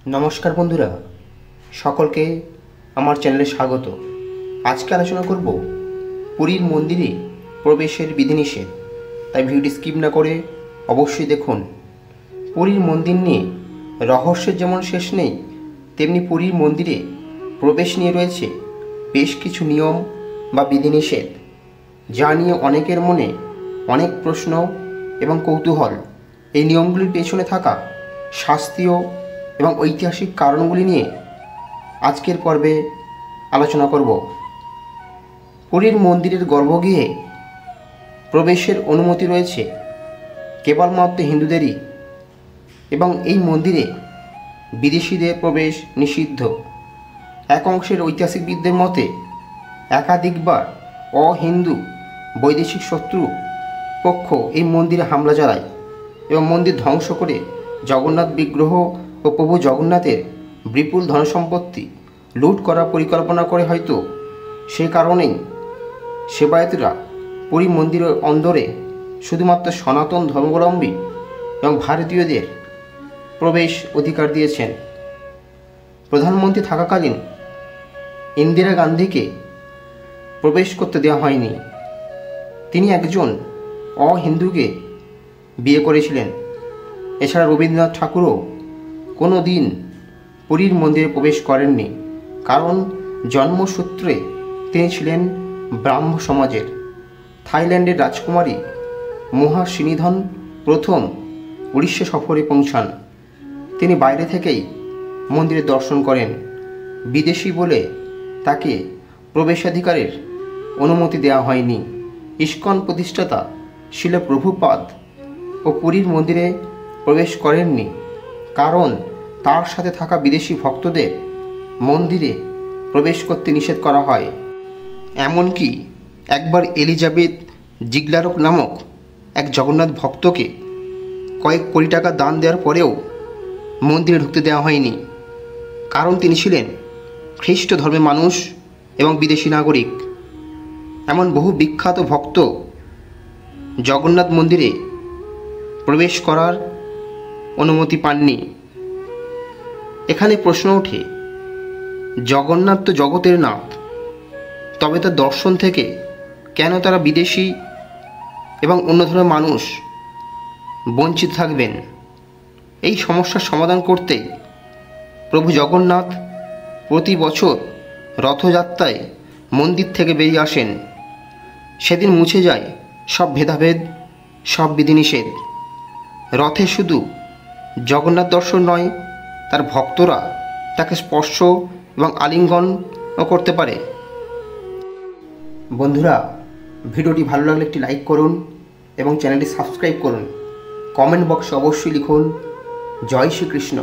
নমস্কার বন্ধুরা, সকলকে আমার চ্যানেলে স্বাগত। আজকে আলোচনা করব পুরীর মন্দিরে প্রবেশের বিধিনিষেধ, তাই ভিডিওটি স্কিপ না করে অবশ্যই দেখুন। পুরীর মন্দির নিয়ে রহস্যের যেমন শেষ নেই, তেমনি পুরীর মন্দিরে প্রবেশ নিয়ে রয়েছে বেশ কিছু নিয়ম বা বিধিনিষেধ, যা নিয়ে অনেকের মনে অনেক প্রশ্ন এবং কৌতূহল। এই নিয়মগুলির পেছনে থাকা শাস্ত্রীয় এবং ঐতিহাসিক কারণগুলি নিয়ে আজকের পর্বে আলোচনা করব। পুরীর মন্দিরের গর্ভগৃহে প্রবেশের অনুমতি রয়েছে কেবলমাত্র হিন্দুদেরই, এবং এই মন্দিরে বিদেশিদের প্রবেশ নিষিদ্ধ। এক অংশের ঐতিহাসিকবিদদের মতে একাধিকবার অহিন্দু বৈদেশিক শত্রু পক্ষ এই মন্দিরে হামলা চালায় এবং মন্দির ধ্বংস করে জগন্নাথ বিগ্রহ ও প্রভু জগন্নাথের বিপুল ধনসম্পত্তি লুট করার পরিকল্পনা করে। হয়তো সে কারণেই সেবায়েতরা পুরী মন্দিরের অন্দরে শুধুমাত্র সনাতন ধর্মাবলম্বী এবং ভারতীয়দের প্রবেশ অধিকার দিয়েছেন। প্রধানমন্ত্রী থাকাকালীন ইন্দিরা গান্ধীকে প্রবেশ করতে দেওয়া হয়নি। তিনি একজন অহিন্দুকে বিয়ে করেছিলেন। এছাড়া রবীন্দ্রনাথ ঠাকুরও কোনো দিন পুরীর মন্দিরে প্রবেশ করেননি, কারণ জন্মসূত্রে তিনি ছিলেন ব্রাহ্ম সমাজের। থাইল্যান্ডের রাজকুমারী মহাসিনিধন প্রথম উড়িষ্যা সফরে পৌঁছান। তিনি বাইরে থেকেই মন্দিরে দর্শন করেন। বিদেশি বলে তাকে প্রবেশাধিকারের অনুমতি দেওয়া হয়নি। ইস্কন প্রতিষ্ঠাতা শিল প্রভুপাদ ও পুরীর মন্দিরে প্রবেশ করেননি, কারণ তার সাথে থাকা বিদেশি ভক্তদের মন্দিরে প্রবেশ করতে নিষেধ করা হয়। এমনকি একবার এলিজাবেথ জিগলারক নামক এক জগন্নাথ ভক্তকে কয়েক কোটি টাকা দান দেওয়ার পরেও মন্দিরে ঢুকতে দেওয়া হয়নি, কারণ তিনি ছিলেন খ্রিস্ট ধর্মের মানুষ এবং বিদেশি নাগরিক। এমন বহু বিখ্যাত ভক্ত জগন্নাথ মন্দিরে প্রবেশ করার অনুমতি পাননি। এখানে প্রশ্ন ওঠে, জগন্নাথ তো জগতের নাথ, তবে তার দর্শন থেকে কেন তারা বিদেশি এবং অন্য ধরনের মানুষ বঞ্চিত থাকবেন? এই সমস্যার সমাধান করতে প্রভু জগন্নাথ প্রতি বছর রথযাত্রায় মন্দির থেকে বেরিয়ে আসেন। সেদিন মুছে যায় সব ভেদাভেদ, সব বিধিনিষেধ। রথে শুধু জগন্নাথ দর্শন নয়, তার ভক্তরা তাকে স্পর্শ এবং আলিঙ্গনও করতে পারে। বন্ধুরা, ভিডিওটি ভালো লাগলে একটি লাইক করুন এবং চ্যানেলটি সাবস্ক্রাইব করুন। কমেন্ট বক্সে অবশ্যই লিখুন জয় শ্রীকৃষ্ণ।